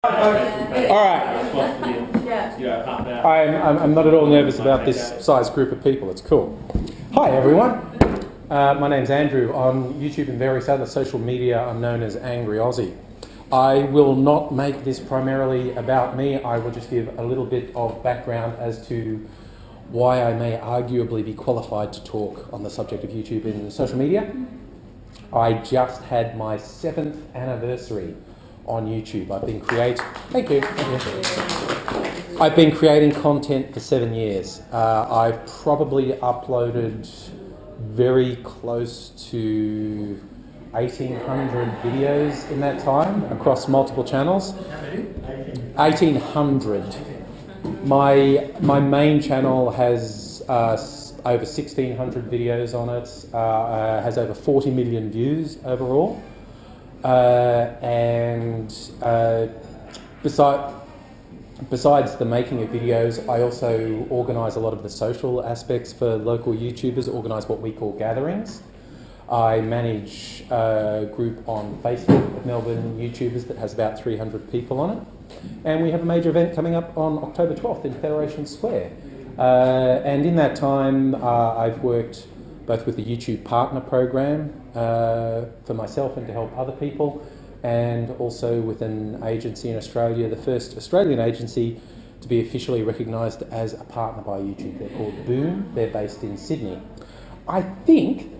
All right. I'm not at all nervous about this size group of people. It's cool. Hi, everyone. My name's Andrew. On YouTube and various other social media, I'm known as Angry Aussie. I will not make this primarily about me. I will just give a little bit of background as to why I may arguably be qualified to talk on the subject of YouTube and social media. I just had my 7th anniversary on YouTube. I've been creating content for 7 years. I've probably uploaded very close to 1,800 videos in that time across multiple channels. 1,800. My main channel has over 1,600 videos on it, has over 40 million views overall. Besides the making of videos, I also organise a lot of the social aspects for local YouTubers, organise what we call gatherings. I manage a group on Facebook of Melbourne YouTubers that has about 300 people on it. And we have a major event coming up on October 12th in Federation Square. And in that time, I've worked both with the YouTube Partner Program for myself and to help other people, and also with an agency in Australia, the first Australian agency to be officially recognised as a partner by YouTube. They're called Boom. They're based in Sydney. I think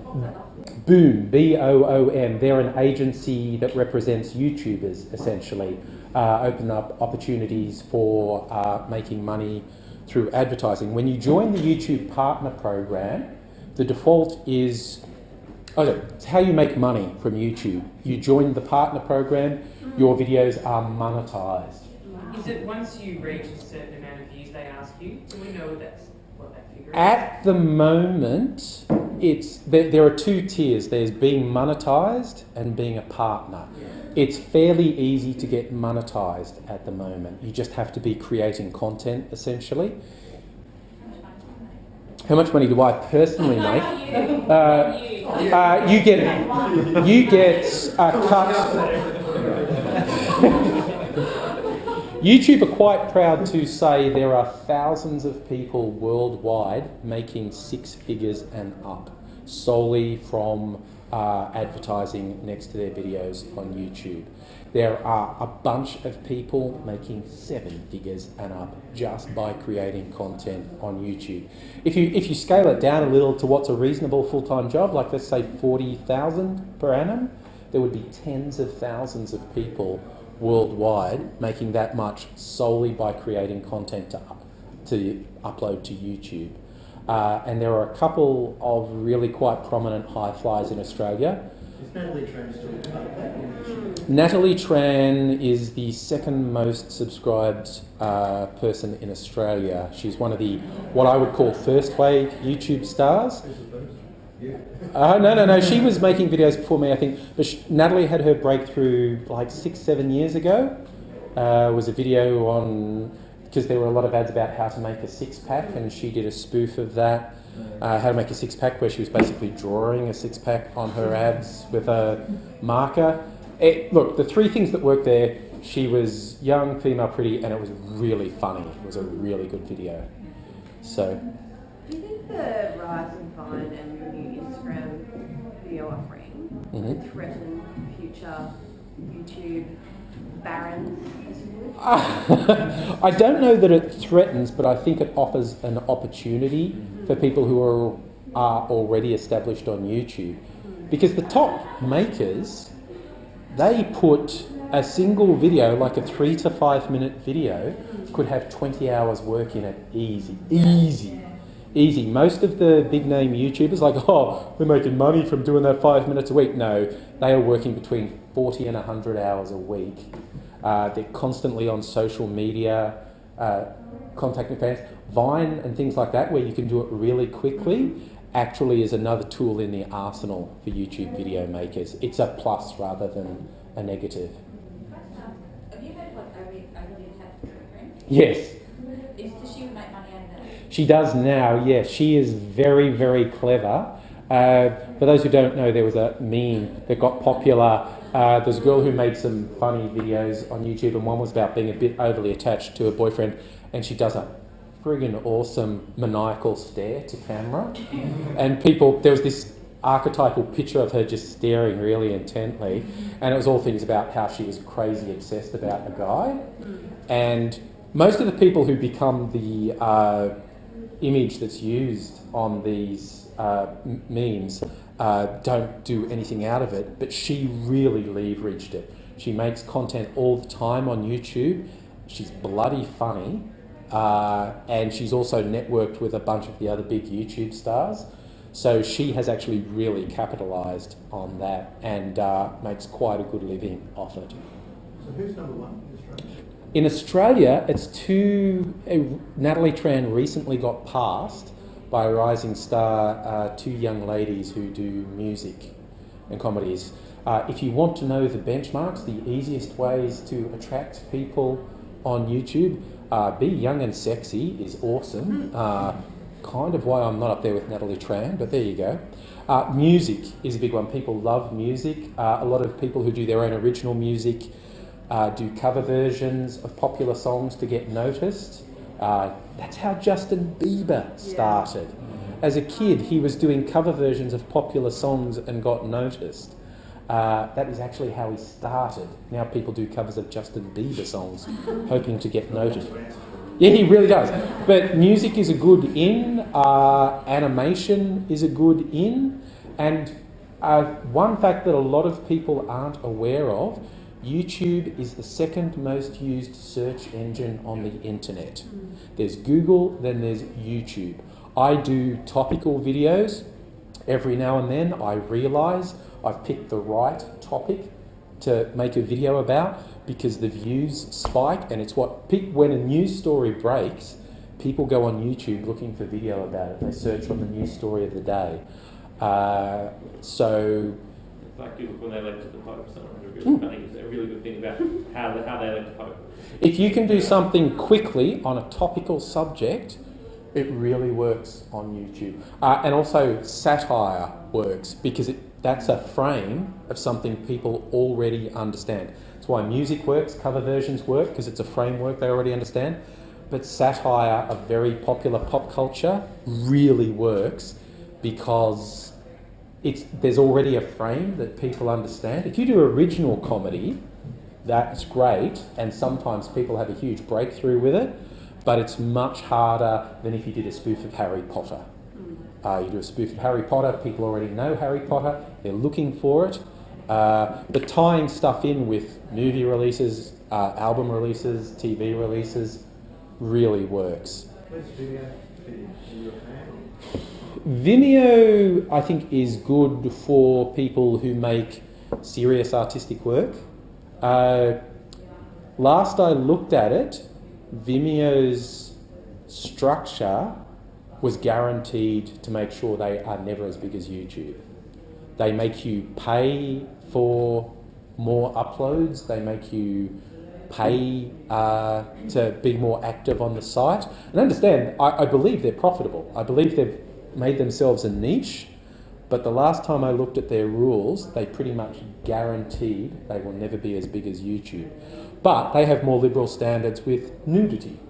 Boom, B-O-O-M, they're an agency that represents YouTubers, essentially, open up opportunities for making money through advertising. When you join the YouTube Partner Program, the default is, it's how you make money from YouTube. You join the partner program, your videos are monetised. Is it once you reach a certain amount of views they ask you? Do we know what that figure is? At the moment, there are two tiers. There's being monetised and being a partner. Yeah. It's fairly easy to get monetised at the moment. You just have to be creating content, essentially. How much money do I personally make? You get a cut. YouTube are quite proud to say there are thousands of people worldwide making 6 figures and up solely from advertising next to their videos on YouTube. There are a bunch of people making 7 figures and up just by creating content on YouTube. If you scale it down a little to what's a reasonable full-time job, like let's say 40,000 per annum, there would be tens of thousands of people worldwide making that much solely by creating content to upload to YouTube. And there are a couple of really quite prominent high flyers in Australia. Is Natalie Tran still part of that? Natalie Tran is the second most subscribed person in Australia. She's one of the, what I would call first wave YouTube stars. No. She was making videos before me, I think. But Natalie had her breakthrough like 6-7 years ago. It was a video on, because there were a lot of ads about how to make a 6-pack, and she did a spoof of that. How to make a 6-pack, where she was basically drawing a 6-pack on her abs with a marker. Look, the 3 things that worked there: she was young, female, pretty, and it was really funny. It was a really good video. So, do you think the rise in Vine and the new Instagram video offering threaten future YouTube barons, as you would? I don't know that it threatens, but I think it offers an opportunity for people who are already established on YouTube. Because the top makers, they put a single video, like a 3 to 5 minute video, could have 20 hours work in it, easy. Most of the big name YouTubers, like, we're making money from doing that 5 minutes a week. No, they are working between 40 and 100 hours a week. They're constantly on social media, contacting fans. Vine and things like that, where you can do it really quickly, actually is another tool in the arsenal for YouTube video makers. It's a plus rather than a negative. Have you heard what overly attached program? Yes. Does she make money out of that? She does now, yes. She is very, very clever. For those who don't know, there was a meme that got popular There's a girl who made some funny videos on YouTube, and one was about being a bit overly attached to her boyfriend, and she does a friggin' awesome maniacal stare to camera. And there was this archetypal picture of her just staring really intently, and it was all things about how she was crazy obsessed about a guy. And most of the people who become the image that's used on these memes don't do anything out of it, but she really leveraged it. She makes content all the time on YouTube. She's bloody funny, and she's also networked with a bunch of the other big YouTube stars. So she has actually really capitalised on that and makes quite a good living off it. So who's number one in Australia? In Australia, it's Natalie Tran recently got passed by a rising star, two young ladies who do music and comedies. If you want to know the benchmarks, the easiest ways to attract people on YouTube, be young and sexy is awesome. Kind of why I'm not up there with Natalie Tran, but there you go. Music is a big one. People love music. A lot of people who do their own original music do cover versions of popular songs to get noticed. That's how Justin Bieber started. As a kid, he was doing cover versions of popular songs and got noticed. That is actually how he started. Now people do covers of Justin Bieber songs, hoping to get noticed. Yeah, he really does. But music is a good in, animation is a good in, and one fact that a lot of people aren't aware of, YouTube is the second most used search engine on the internet. There's Google, then there's YouTube. I do topical videos. Every now and then I realise I've picked the right topic to make a video about because the views spike, and it's when a news story breaks, people go on YouTube looking for video about it. They search on the news story of the day. So like when they elected the Pope, so really funny. It's a really good thing about how they elect the Pope. if you can do something quickly on a topical subject, it really works on YouTube. And also satire works because that's a frame of something people already understand. That's why music works, cover versions work, because it's a framework they already understand. But satire of very popular pop culture really works because there's already a frame that people understand. If you do original comedy, that's great, and sometimes people have a huge breakthrough with it, but it's much harder than if you did a spoof of Harry Potter. You do a spoof of Harry Potter, people already know Harry Potter, they're looking for it. But tying stuff in with movie releases, album releases, TV releases really works. Where's Vimeo in your fan? Vimeo, I think, is good for people who make serious artistic work. Last I looked at it, Vimeo's structure was guaranteed to make sure they are never as big as YouTube. They make you pay for more uploads, they make you pay to be more active on the site. And understand, I believe they're profitable. I believe they've made themselves a niche, but the last time I looked at their rules, they pretty much guaranteed they will never be as big as YouTube. But they have more liberal standards with nudity.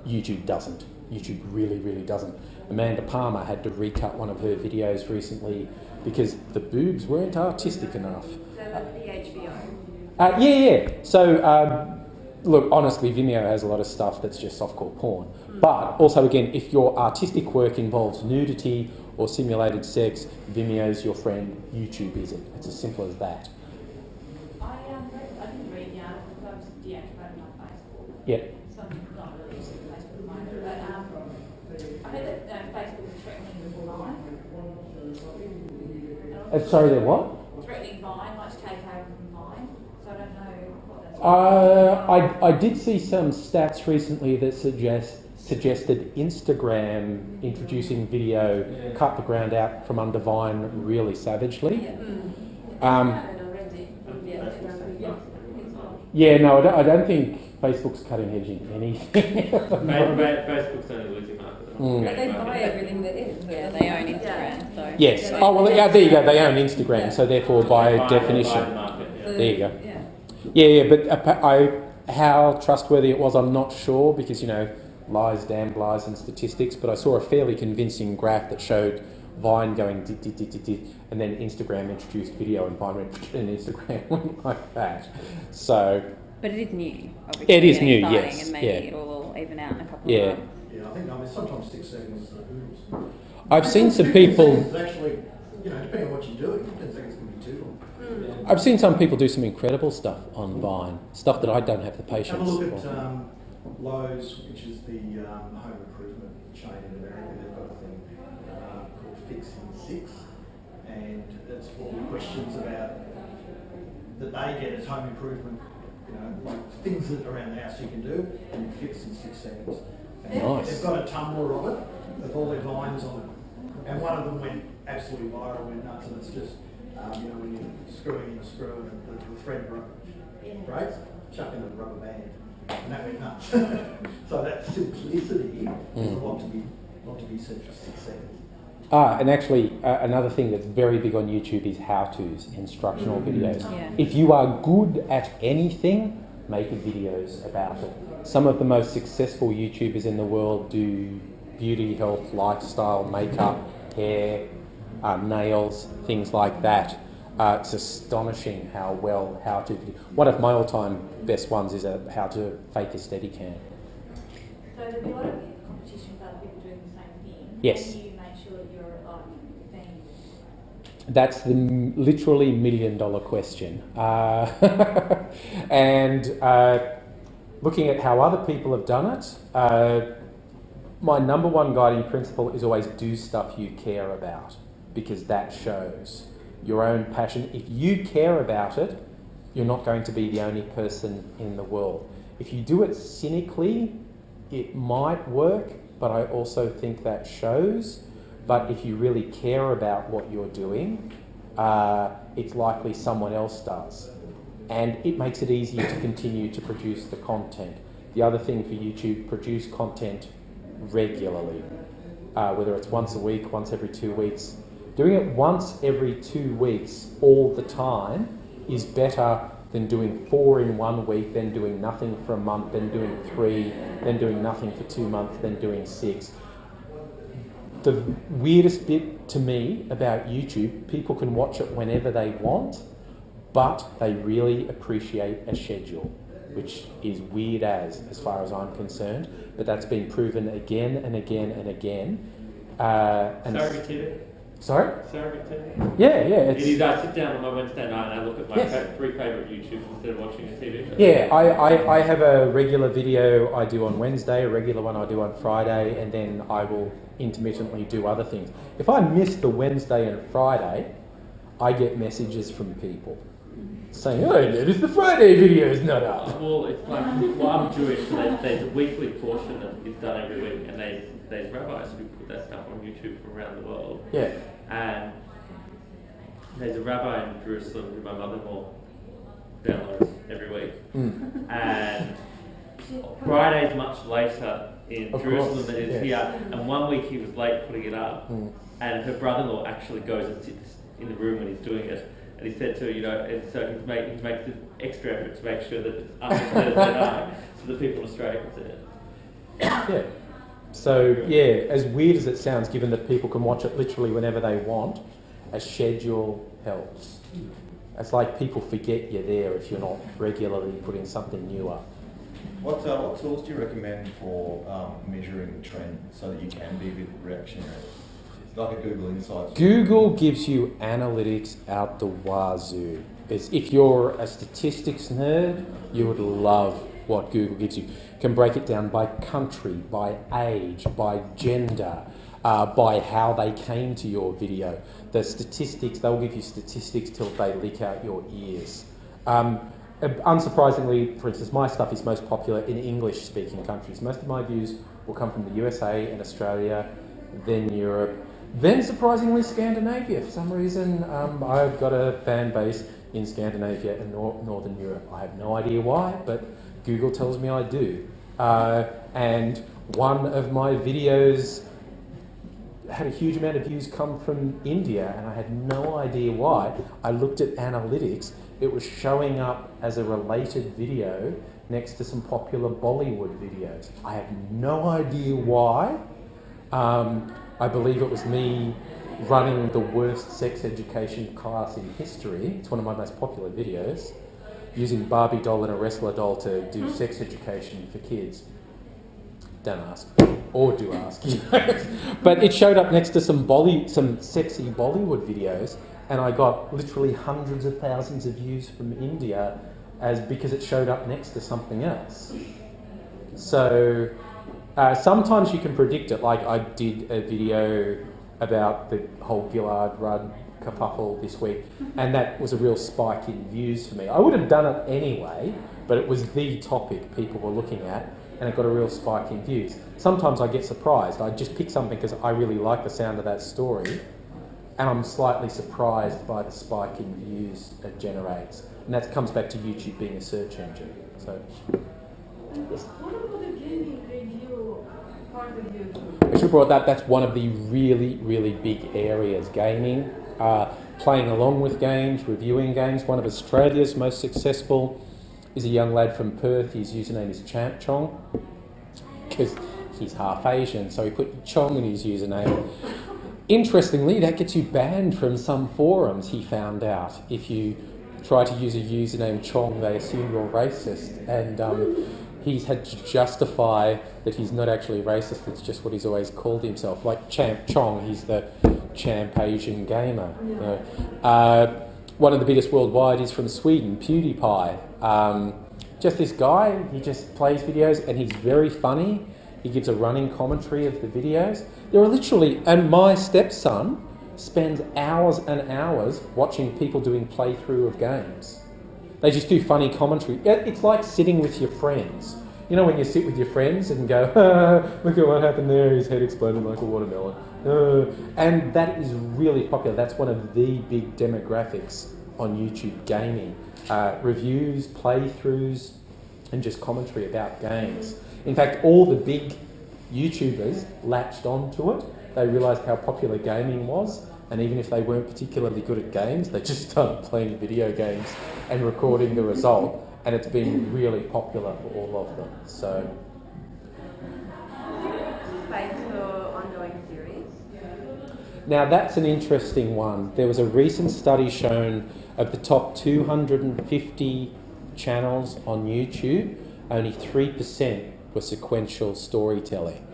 YouTube doesn't. YouTube really, really doesn't. Amanda Palmer had to recut one of her videos recently because the boobs weren't artistic enough. The HBO. Yeah. So, look, honestly, Vimeo has a lot of stuff that's just softcore porn. But also, again, if your artistic work involves nudity or simulated sex, Vimeo's your friend, YouTube isn't. It's as simple as that. I didn't read the article because I was deactivated my Facebook. Yeah. Something not really using Facebook at the moment, but I heard that Facebook is threatening Vine. Sorry, they're what? Threatening Vine, like to take over from Vine. So I don't know what that's I did see some stats recently that suggested Instagram introducing video cut the ground out from under Vine really savagely. Yeah, no, I don't think Facebook's cutting edge in anything. Facebook's only losing market. But they buy everything that is. Yeah, they own Instagram. So Yes. Oh, well, yeah, there you go. They own Instagram, so therefore, by definition. Market. There you go. Yeah. Yeah, but how trustworthy it was, I'm not sure, because, you know, lies, damned lies and statistics, but I saw a fairly convincing graph that showed Vine going dit, dit, dit, dit, dit, and then Instagram introduced video and Vine went and Instagram went like that. So... But it is new, obviously. It is and new, exciting, yes. And maybe Yeah. it will even out in a couple Yeah. of months. Yeah, I mean, sometimes 6 seconds oodles. I've seen some people... It's actually, you know, depending on what you're doing, 10 seconds can be too long. I've seen some people do some incredible stuff on Vine, stuff that I don't have the patience Have a look for. at Lowe's, which is the home improvement chain in America. They've got a thing called Fix in 6, and it's all the questions about that they get as home improvement, you know, like things that around the house you can do, and you fix in 6 seconds. And Nice. They've got a Tumblr of it with all their vines on it, and one of them went absolutely viral, went nuts, and it's just you know, when you're screwing in a screw and the thread breaks, chuck in a rubber band, and that went nuts. So that simplicity is a lot to be said for 6 seconds. And actually, another thing that's very big on YouTube is how-tos, instructional videos. Yeah. If you are good at anything, make videos about it. Some of the most successful YouTubers in the world do beauty, health, lifestyle, makeup, hair, nails, things like that. It's astonishing how well how-to video. One of my all-time best ones is how to fake a Steadicam. So there'll be a lot of competitions of people doing the same thing. Yes. How do you make sure that you're being... That's the literally $1 million question. And looking at how other people have done it, my number one guiding principle is always do stuff you care about, because that shows your own passion. If you care about it, you're not going to be the only person in the world. If you do it cynically, it might work, but I also think that shows. But if you really care about what you're doing, it's likely someone else does. And it makes it easier to continue to produce the content. The other thing for YouTube, produce content regularly, whether it's once a week, once every 2 weeks. Doing it once every 2 weeks all the time is better than doing 4 in 1 week, then doing nothing for a month, then doing 3, then doing nothing for 2 months, then doing 6. The weirdest bit to me about YouTube, people can watch it whenever they want, but they really appreciate a schedule, which is weird as far as I'm concerned, but that's been proven again and again and again. Surrogate TV? Sorry? Surrogate TV? Yeah. It is. I sit down on my Wednesday night and I look at my Yes. 3 favourite YouTubers instead of watching a TV show. Yeah, I have a regular video I do on Wednesday, a regular one I do on Friday, and then I will intermittently do other things. If I miss the Wednesday and Friday, I get messages from people saying, "Oh, notice the Friday video is not up." Well, it's like, well, I'm Jewish, so there's a weekly portion that is done every week, and there's rabbis who put that stuff on YouTube from around the world. Yeah. And there's a rabbi in Jerusalem who my mother-in-law downloads every week. And Friday's much later in Of Jerusalem course, than it is yes. here. And one week he was late putting it up, and her brother-in-law actually goes and sits in the room when he's doing it. And he said to her, you know, and so he makes the extra effort to make sure that it's up on Thursday night so the people in Australia can see it. Yeah. So, yeah, as weird as it sounds, given that people can watch it literally whenever they want, a schedule helps. It's like people forget you're there if you're not regularly putting something new up. What tools do you recommend for measuring the trend so that you can be a bit reactionary? Like a Google Insights. Google gives you analytics out the wazoo. If you're a statistics nerd, you would love what Google gives you. Can break it down by country, by age, by gender, by how they came to your video. The statistics, they'll give you statistics till they lick out your ears. Unsurprisingly, for instance, my stuff is most popular in English-speaking countries. Most of my views will come from the USA and Australia, then Europe, then surprisingly Scandinavia. For some reason, I've got a fan base in Scandinavia and Northern Europe. I have no idea why, but Google tells me I do. And one of my videos had a huge amount of views come from India, and I had no idea why. I looked at analytics. It was showing up as a related video next to some popular Bollywood videos. I have no idea why. I believe it was me running the worst sex education class in history. It's one of my most popular videos, using Barbie doll and a wrestler doll to do sex education for kids. Don't ask, or do ask. You know? But it showed up next to some sexy Bollywood videos, and I got literally hundreds of thousands of views from India because it showed up next to something else. So sometimes you can predict it. Like I did a video about the whole Gillard Rudd kerfuffle this week, and that was a real spike in views for me. I would have done it anyway, but it was the topic people were looking at, and it got a real spike in views. Sometimes I get surprised. I just pick something because I really like the sound of that story, and I'm slightly surprised by the spike in views it generates. And that comes back to YouTube being a search engine. So, yes. What about the gaming review part of YouTube? I should have brought that. That's one of the really, really big areas. Gaming, playing along with games, reviewing games. One of Australia's most successful is a young lad from Perth. His username is Champ Chong, because he's half Asian, so he put Chong in his username. Interestingly, that gets you banned from some forums, he found out. If you try to use a username Chong, they assume you're racist, and he's had to justify that he's not actually racist, it's just what he's always called himself. Like Champ Chong, he's the champ Asian gamer. You know. One of the biggest worldwide is from Sweden, PewDiePie. Just this guy, he just plays videos and he's very funny. He gives a running commentary of the videos. There are literally, and my stepson spends hours and hours watching people doing playthrough of games. They just do funny commentary. It's like sitting with your friends. You know when you sit with your friends and go, look at what happened there, his head exploded like a watermelon. And that is really popular. That's one of the big demographics on YouTube, gaming. Reviews, playthroughs, and just commentary about games. In fact, all the big YouTubers latched onto it. They realised how popular gaming was, and even if they weren't particularly good at games, they just started playing video games and recording the result, and it's been really popular for all of them. So, Space for ongoing series? now that's an interesting one. There was a recent study shown of the top 250 channels on YouTube, only 3% were sequential storytelling.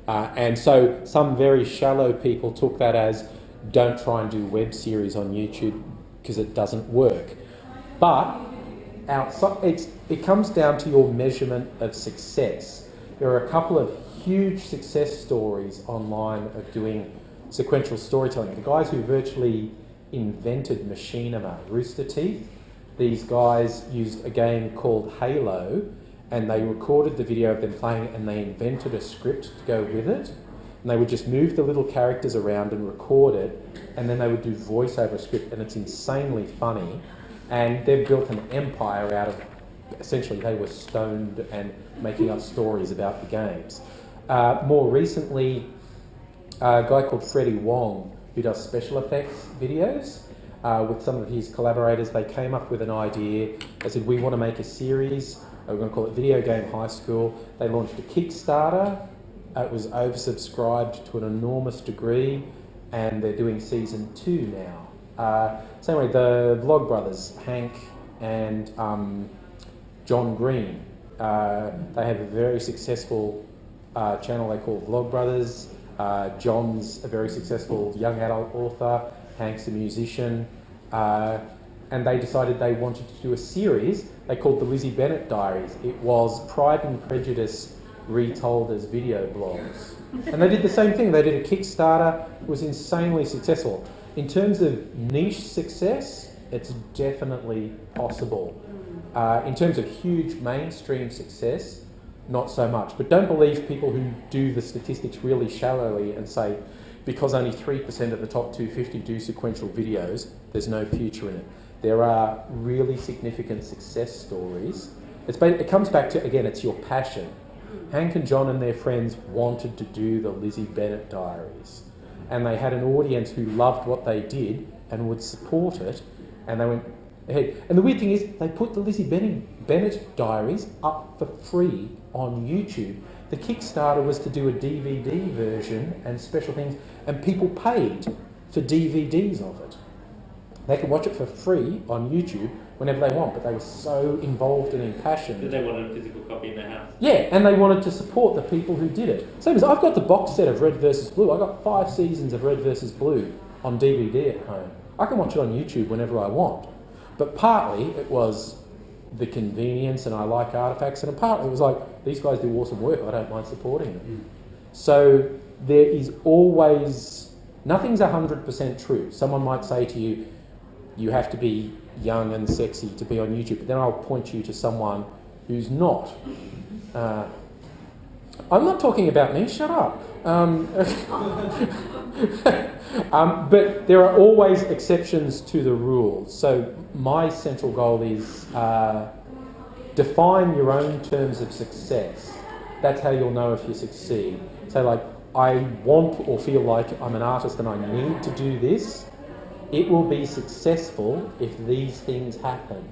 And so some very shallow people took that as, don't try and do web series on YouTube because it doesn't work. But it comes down to your measurement of success. There are a couple of huge success stories online of doing sequential storytelling. The guys who virtually invented machinima, Rooster Teeth, these guys used a game called Halo, and they recorded the video of them playing it, and they invented a script to go with it. And they would just move the little characters around and record it, and then they would do voiceover script, and it's insanely funny. And they've built an empire out of, essentially they were stoned and making up stories about the games. More recently, a guy called Freddie Wong, who does special effects videos, with some of his collaborators, they came up with an idea. They said, we want to make a series, we're going to call it Video Game High School. They launched a Kickstarter. It was oversubscribed to an enormous degree, and they're doing season 2 now. Same way, the Vlog Brothers, Hank and John Green, they have a very successful channel they call Vlog Brothers. John's a very successful young adult author, Hank's a musician, and they decided they wanted to do a series they called the Lizzie Bennet Diaries. It was Pride and Prejudice retold as video blogs. And they did the same thing. They did a Kickstarter. It was insanely successful. In terms of niche success, it's definitely possible. In terms of huge mainstream success, not so much. But don't believe people who do the statistics really shallowly and say, because only 3% of the top 250 do sequential videos, there's no future in it. There are really significant success stories. It comes back to, again, it's your passion. Hank and John and their friends wanted to do the Lizzie Bennet Diaries. and they had an audience who loved what they did and would support it, and they went ahead. And the weird thing is, they put the Lizzie Bennett diaries up for free on YouTube. The Kickstarter was to do a DVD version and special things, and people paid for DVDs of it. They could watch it for free on YouTube whenever they want, but they were so involved and impassioned. Did they wanted a physical copy in their house? Yeah, and they wanted to support the people who did it. Same as I've got the box set of Red vs. Blue. I've got 5 seasons of Red vs. Blue on DVD at home. I can watch it on YouTube whenever I want. But partly it was the convenience and I like artefacts, and partly it was like, these guys do awesome work, I don't mind supporting them. So there is always, nothing's 100% true. Someone might say to you, you have to be young and sexy to be on YouTube, but then I'll point you to someone who's not. I'm not talking about me, shut up. But there are always exceptions to the rule. So my central goal is define your own terms of success. That's how you'll know if you succeed. So like, I want or feel like I'm an artist and I need to do this. It will be successful if these things happen.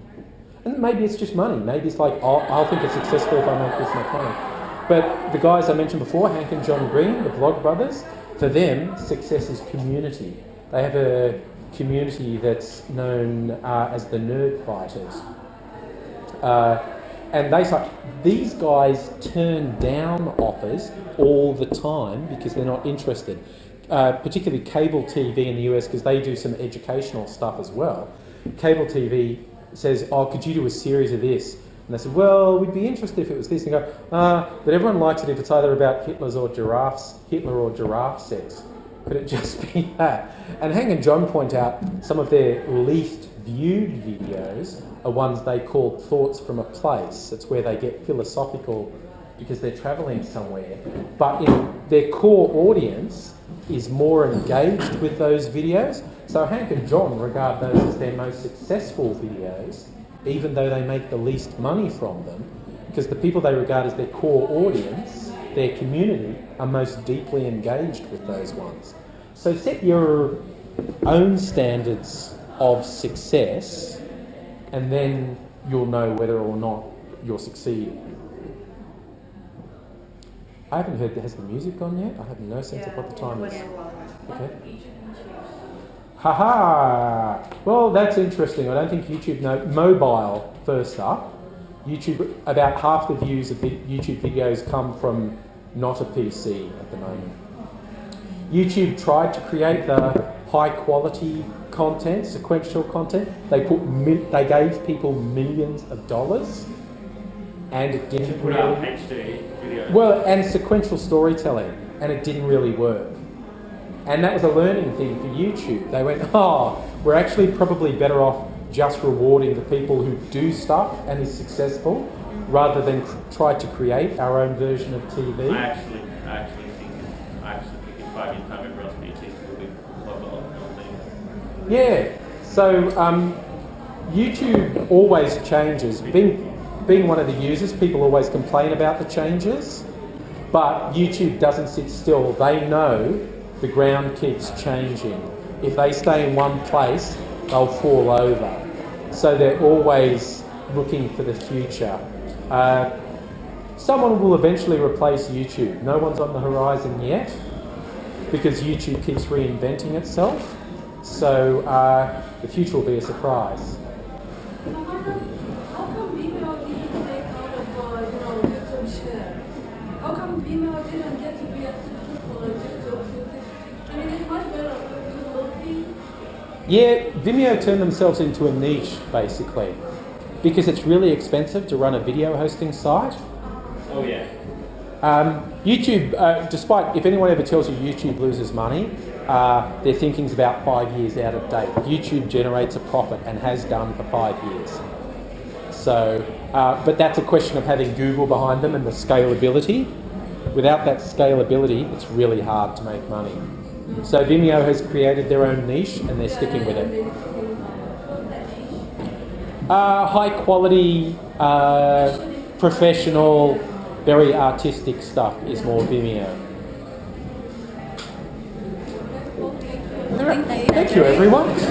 And maybe it's just money. Maybe it's like, I'll think it's successful if I make this much money. But the guys I mentioned before, Hank and John Green, the Vlog Brothers, for them, success is community. They have a community that's known as the Nerd Fighters. And they say, these guys turn down offers all the time because they're not interested. Particularly cable TV in the US, because they do some educational stuff as well. Cable TV says, oh, could you do a series of this? And they said, well, we'd be interested if it was this. And they go, but everyone likes it if it's either about Hitler or giraffe sex. Could it just be that? And Hank and John point out some of their least viewed videos are ones they call Thoughts from a Place. It's where they get philosophical because they're travelling somewhere. But in their core audience is more engaged with those videos. So Hank and John regard those as their most successful videos, even though they make the least money from them, because the people they regard as their core audience, their community, are most deeply engaged with those ones. So set your own standards of success, and then you'll know whether or not you're succeeding. I haven't heard, has the music gone yet? I have no sense of what the time is. Okay. Haha! Well, that's interesting. I don't think YouTube mobile first up. YouTube, about half the views of YouTube videos come from not a PC at the moment. YouTube tried to create the high quality content, sequential content. They gave people millions of dollars, and it didn't put out HD videos. Well, and sequential storytelling, and it didn't really work. And that was a learning thing for YouTube. They went, we're actually probably better off just rewarding the people who do stuff and is successful, rather than try to create our own version of TV. I actually think in 5 years' time, everyone's PTs will be mobile. Yeah. So YouTube always changes. Being one of the users, people always complain about the changes, but YouTube doesn't sit still. They know the ground keeps changing. If they stay in one place, they'll fall over. So they're always looking for the future. Someone will eventually replace YouTube. No one's on the horizon yet, because YouTube keeps reinventing itself. So the future will be a surprise. How come Vimeo didn't take out of YouTube share? How come Vimeo didn't get to be a successful YouTube? I mean, it's much better to locally. Yeah, Vimeo turned themselves into a niche, basically, because it's really expensive to run a video hosting site. Oh yeah. YouTube, despite, if anyone ever tells you YouTube loses money, their thinking's about 5 years out of date. YouTube generates a profit and has done for 5 years. So, but that's a question of having Google behind them and the scalability. Without that scalability, it's really hard to make money. So Vimeo has created their own niche and they're sticking with it. High quality, professional, very artistic stuff is more Vimeo. Thank you, everyone.